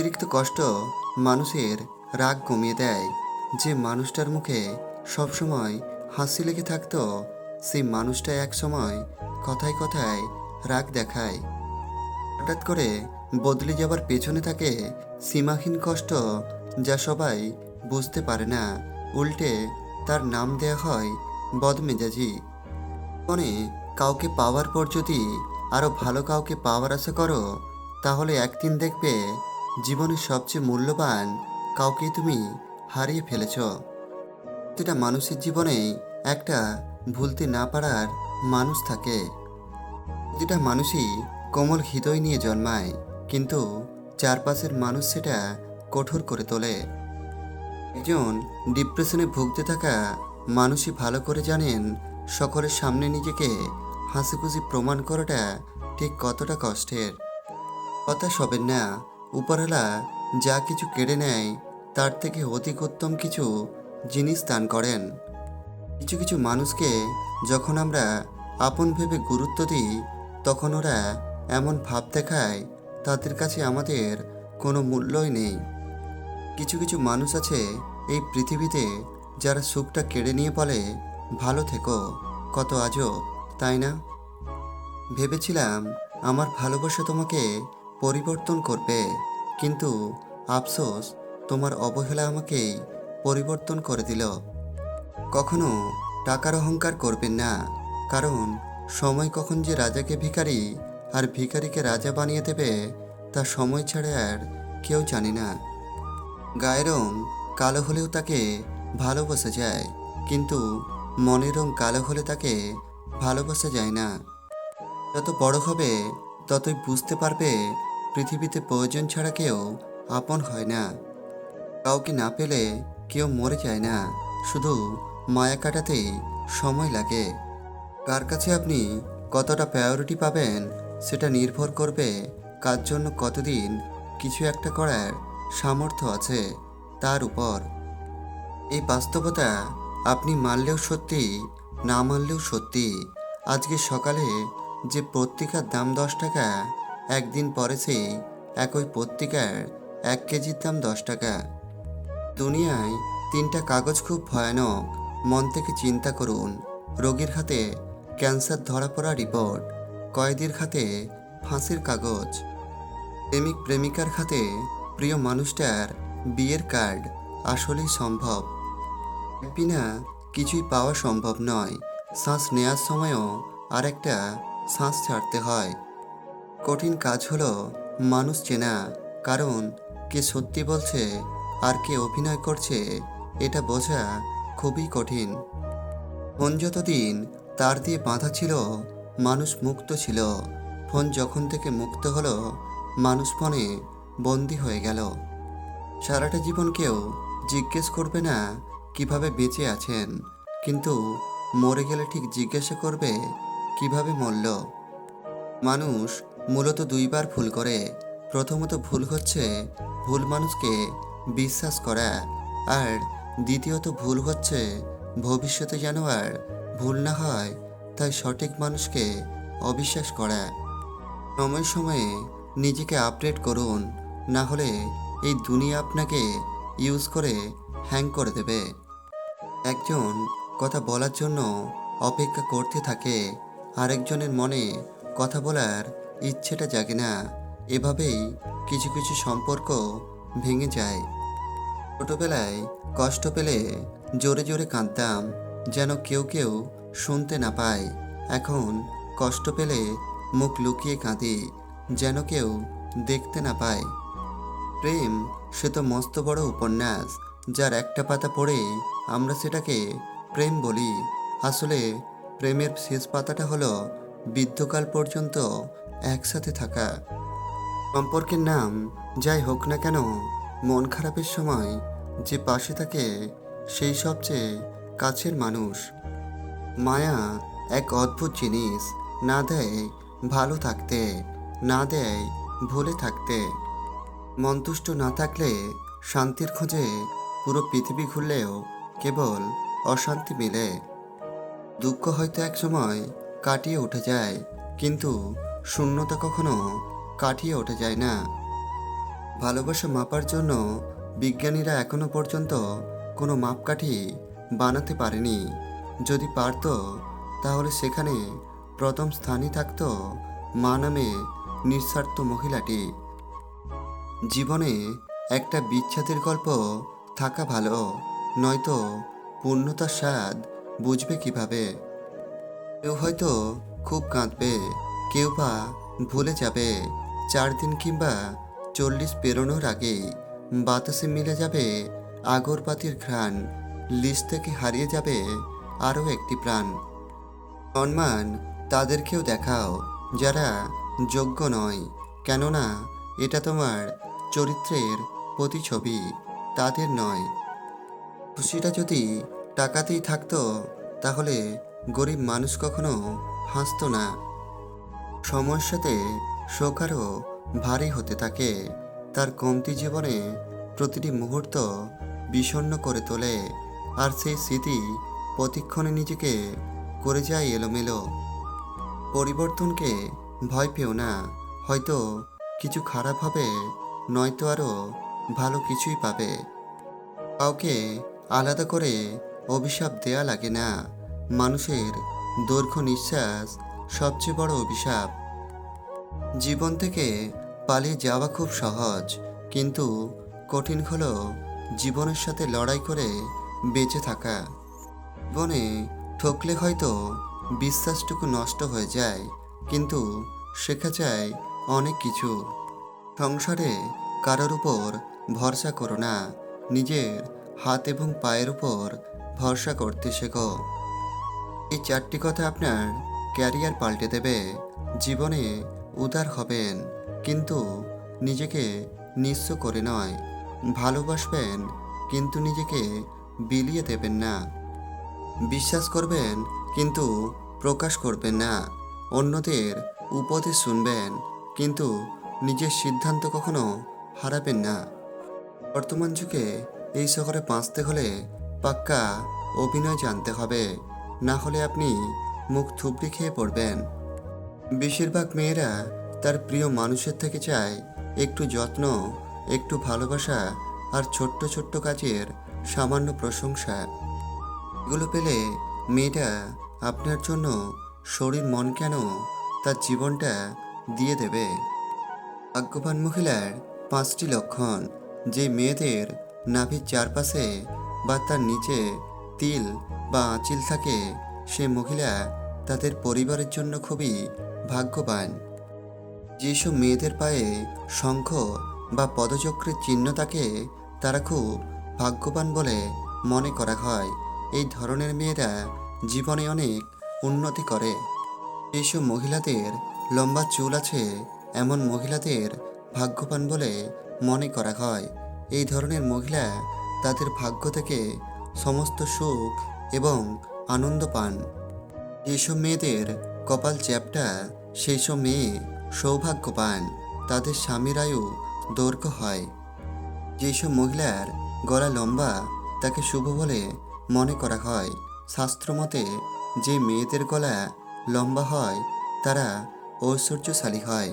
অতিরিক্ত কষ্ট মানুষের রাগ কমিয়ে দেয়। যে মানুষটার মুখে সবসময় হাসি লেগে থাকতো, সেই মানুষটা এক সময় কথায় কথায় রাগ দেখায়। হঠাৎ করে বদলে যাবার পেছনে থাকে সীমাহীন কষ্ট, যা সবাই বুঝতে পারে না। উল্টে তার নাম দেয়া হয় বদমেজাজি। জীবনে কাউকে পাওয়ার পর যদি আরও ভালো কাউকে পাওয়ার আশা করো, তাহলে একদিন দেখবে জীবনের সবচেয়ে মূল্যবান কাউকে তুমি হারিয়ে ফেলেছ। প্রতিটা মানুষের জীবনেই একটা ভুলতে না পারার মানুষ থাকে। প্রতিটা মানুষই কোমল হৃদয় নিয়ে জন্মায়, কিন্তু চারপাশের মানুষ সেটা কঠোর করে তোলে। একজন ডিপ্রেশনে ভুগতে থাকা মানুষই ভালো করে জানেন সকলের সামনে নিজেকে হাসিখুশি প্রমাণ করাটা ঠিক কতটা কষ্টের। হতাশ হবেন না, উপরওয়ালা যা কিছু কেড়ে নেয় তার থেকে অধিক উত্তম কিছু জিনিস দান করেন। কিছু কিছু মানুষকে যখন আমরা আপন ভেবে গুরুত্ব দিই, তখন ওরা এমন ভাব দেখায় তাদের কাছে আমাদের কোনো মূল্যই নেই। কিছু কিছু মানুষ আছে এই পৃথিবীতে, যারা সুখটা কেড়ে নিয়ে বলে ভালো থেকো। কত আজব, তাই না? ভেবেছিলাম আমার ভালোবাসা তোমাকে পরিবর্তন করবে, কিন্তু আফসোস, তোমার অবহেলা আমাকেই পরিবর্তন করে দিল। কখনো টাকার অহংকার করবেন না, কারণ সময় কখন যে রাজাকে ভিখারি আর ভিখারিকে রাজা বানিয়ে দেবে তা সময় ছাড়া আর কেউ জানে না। গায়ের রং কালো হলেও তাকে ভালোবাসা যায়, কিন্তু মনের রং কালো হলে তাকে ভালোবাসা যায় না। যত বড় হবে ততই বুঝতে পারবে পৃথিবীতে প্রয়োজন ছাড়া কেউ আপন হয় না। কাউকে না পেলে কেউ মরে যায় না, শুধু মায়া কাটাতেই সময় লাগে। কার কাছে আপনি কতটা প্রায়োরিটি পাবেন সেটা নির্ভর করবে কার জন্য কতদিন কিছু একটা করার সামর্থ্য আছে তার উপর। এই বাস্তবতা আপনি মানলেও সত্যি, না মানলেও সত্যি। আজকে সকালে যে পত্রিকার দাম 10 টাকা, একদিন পরে সেই একই পত্রিকার 1 কেজির দাম 10 টাকা। দুনিয়ায় 3টা কাগজ খুব ভয়ানক। মন থেকে চিন্তা করুন। রোগীর হাতে ক্যান্সার ধরা পড়া রিপোর্ট, কয়েদির হাতে ফাঁসির কাগজ, প্রেমিক প্রেমিকার হাতে প্রিয় মানুষটার বিয়ের কার্ড। আসলেই সম্ভব? বিনা কিছুই পাওয়া সম্ভব নয়। শ্বাস নেওয়ার সময়ও আরেকটা শ্বাস ছাড়তে হয়। কঠিন কাজ হলো মানুষ চেনা, কারণ কে সত্যি বলছে আর কে অভিনয় করছে এটা বোঝা খুবই কঠিন। ফোন যতদিন তার দিয়ে বাঁধা ছিল, মানুষ মুক্ত ছিল। ফোন যখন থেকে মুক্ত হলো, মানুষ ফোনে বন্দি হয়ে গেল। সারাটা জীবন কেউ জিজ্ঞেস করবে না কিভাবে বেঁচে আছেন, কিন্তু মরে গেলে ঠিক জিজ্ঞাসা করবে কিভাবে মরল। মানুষ মূলত দুইবার ভুল করে। প্রথমত ভুল হচ্ছে ভুল মানুষকে বিশ্বাস করা, আর দ্বিতীয়ত ভুল হচ্ছে ভবিষ্যতে যেন আর ভুল না হয় তাই সঠিক মানুষকে অবিশ্বাস করা। সময়ে সময়ে নিজেকে আপডেট করুন, না হলে এই দুনিয়া আপনাকে ইউজ করে হ্যাং করে দেবে। একজন কথা বলার জন্য অপেক্ষা করতে থাকে, আরেকজনের মনে কথা বলার ইচ্ছেটা জাগে না। এভাবেই কিছু কিছু সম্পর্ক ভেঙে যায়। ছোটবেলায় কষ্ট পেলে জোরে জোরে কাঁদতাম, যেন কেউ কেউ শুনতে না পায়। এখন কষ্ট পেলে মুখ লুকিয়ে কাঁদি, যেন কেউ দেখতে না পায়। প্রেম সে তো মস্ত বড় উপন্যাস, যার একটা পাতা পড়েই আমরা সেটাকে প্রেম বলি। আসলে প্রেমের শেষ পাতাটা হলো বৃদ্ধকাল পর্যন্ত একসাথে থাকা। সম্পর্কের নাম যাই হোক না কেন, মন খারাপের সময় যে পাশে থাকে সেই সবচেয়ে কাছের মানুষ। মায়া এক অদ্ভুত জিনিস, না দেয় ভালো থাকতে, না দেয় ভুলে থাকতে। মন্তুষ্ট না থাকলে শান্তির খোঁজে পুরো পৃথিবী ঘুরলেও কেবল অশান্তি মেলে। দুঃখ হয়তো এক সময় কাটিয়ে উঠে যায়, কিন্তু শূন্যতা কখনো কাটিয়ে ওঠা যায় না। ভালোবাসা মাপার জন্য বিজ্ঞানীরা এখনো পর্যন্ত কোনো মাপকাঠি বানাতে পারেনি। যদি পারত, তাহলে সেখানে প্রথম স্থানই থাকত মা নামে নিঃস্বার্থ মহিলাটি। জীবনে একটা বিচ্ছেদের গল্প থাকা ভালো, নয়তো পূর্ণতার স্বাদ বুঝবে কিভাবে। কেউ হয়তো খুব কাঁদবে, কেউ বা ভুলে যাবে। 4 দিন কিংবা 40 পেরোনোর আগেই বাতাসে মিলে যাবে আগরবাতির ঘ্রাণ, লিস্ট থেকে হারিয়ে যাবে আরও একটি প্রাণ। সম্মান তাদেরকেও দেখাও যারা যোগ্য নয়, কেননা এটা তোমার চরিত্রের প্রতিছবি, তাদের নয়। খুশিটা যদি টাকাতেই থাকতো, তাহলে গরিব মানুষ কখনো হাসতো না। সময়ের সাথে শোক আরও ভারী হতে থাকে। তার কমতি জীবনে প্রতিটি মুহূর্ত বিষণ্ণ করে তোলে, আর সেই স্মৃতি প্রতিক্ষণে নিজেকে করে যায় এলোমেলো। পরিবর্তনকে ভয় পেও না, হয়তো কিছু খারাপ হবে, নয়তো আরও ভালো কিছুই পাবে। কাউকে আলাদা করে অভিশাপ দেয়া লাগে না। মানুষের দীর্ঘ নিঃশ্বাস সবচেয়ে বড় অভিশাপ। জীবন থেকে পালিয়ে যাওয়া খুব সহজ, কিন্তু কঠিন হলো জীবনের সাথে লড়াই করে বেঁচে থাকা। জীবনে ঠকলে হয়তো বিশ্বাসটুকু নষ্ট হয়ে যায়, কিন্তু শেখা যায় অনেক কিছু। সংসারে কারোর উপর ভরসা করো না, নিজের হাত এবং পায়ের উপর ভরসা করতে শেখো। এই 4টি কথা আপনার ক্যারিয়ার পাল্টে দেবে। জীবনে উদার হবেন, কিন্তু নিজেকে নিঃস্ব করে নয়। ভালোবাসবেন, কিন্তু নিজেকে বিলিয়ে দেবেন না। বিশ্বাস করবেন, কিন্তু প্রকাশ করবেন না। অন্যদের উপদেশ শুনবেন, কিন্তু নিজের সিদ্ধান্ত কখনো হারাবেন না। বর্তমান যুগে এই শহরে বাঁচতে হলে পাক্কা অভিনয় জানতে হবে, না হলে আপনি মুখ থুবড়ে খেয়ে পড়বেন। বেশিরভাগ মেয়েরা তার প্রিয় মানুষের থেকে চায় একটু যত্ন, একটু ভালোবাসা, আর ছোট্ট ছোট্ট কাজের সামান্য প্রশংসা। এগুলো পেলে মেয়েটা আপনার জন্য শরীর মন কেন তার জীবনটা দিয়ে দেবে। ভাগ্যবান মহিলার 5টি লক্ষণ। যে মেয়েদের নাভির চারপাশে বা তার নিচে তিল বা আঁচিল থাকে, সে মহিলা তাদের পরিবারের জন্য খুবই ভাগ্যবান। যেসব মেয়েদের পায়ে শঙ্খ বা পদচক্রের চিহ্ন থাকে, তারা খুব ভাগ্যবান বলে মনে করা হয়। এই ধরনের মেয়েরা জীবনে অনেক উন্নতি করে। যেসব মহিলাদের লম্বা চুল আছে, এমন মহিলাদের ভাগ্যবান বলে মনে করা হয়। এই ধরনের মহিলা তাদের ভাগ্য থেকে সমস্ত সুখ এবং আনন্দ পান। যেসব মেয়েদের কপাল চ্যাপ্টা, সেই সব মেয়ে সৌভাগ্যবান, তাদের স্বামীর আয়ু দৈর্ঘ্য হয়। যেসব মহিলার গলা লম্বা, তাকে শুভ বলে মনে করা হয়। শাস্ত্রমতে যে মেয়েদের গলা লম্বা হয়, তারা ঐশ্বর্যশালী হয়।